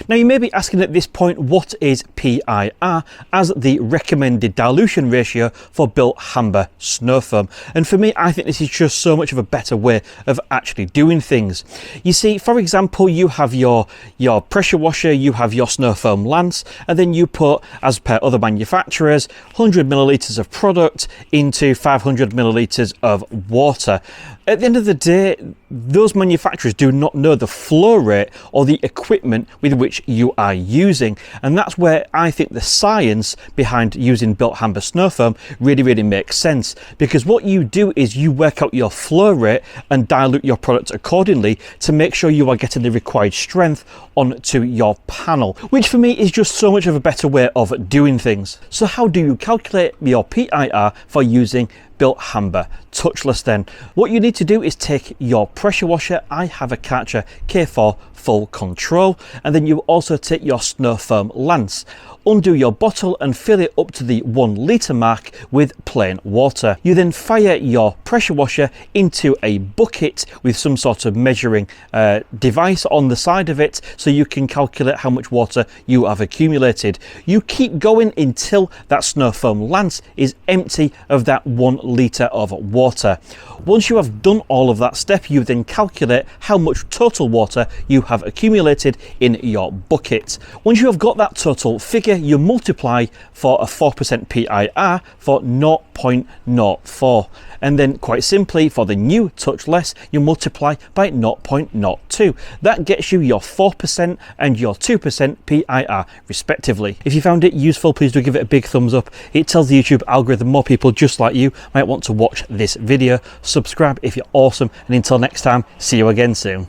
Now you may be asking at this point, what is PIR as the recommended dilution ratio for Bilt Hamber snow foam? And for me, I think this is just so much of a better way of actually doing things. You see, for example, you have your pressure washer, you have your snow foam lance, and then you put, as per other manufacturers, 100 millilitres of product into 500 millilitres of water. At the end of the day, those manufacturers do not know the flow rate or the equipment with which you are using. And that's where I think the science behind using Bilt Hamber snow foam really makes sense. Because what you do is you work out your flow rate and dilute your product accordingly to make sure you are getting the required strength onto your panel, which for me is just so much of a better way of doing things. So how do you calculate your PIR for using Bilt Hamber touchless then? What you need to do is take your pressure washer. I have a Karcher K4 full control, and then you also take your snow foam lance, undo your bottle and fill it up to the 1 litre mark with plain water. You then fire your pressure washer into a bucket with some sort of measuring device on the side of it, so you can calculate how much water you have accumulated. You keep going until that snow foam lance is empty of that 1 litre of water. Once you have done all of that step, you then calculate how much total water you have accumulated in your bucket. Once you have got that total figure, you multiply for a 4% PIR for 0.04. And then quite simply, for the new touchless, you multiply by 0.02. That gets you your 4% and your 2% PIR respectively. If you found it useful, please do give it a big thumbs up. It tells the YouTube algorithm more people just like you might want to watch this video. Subscribe if you're awesome, and until next time, see you again soon.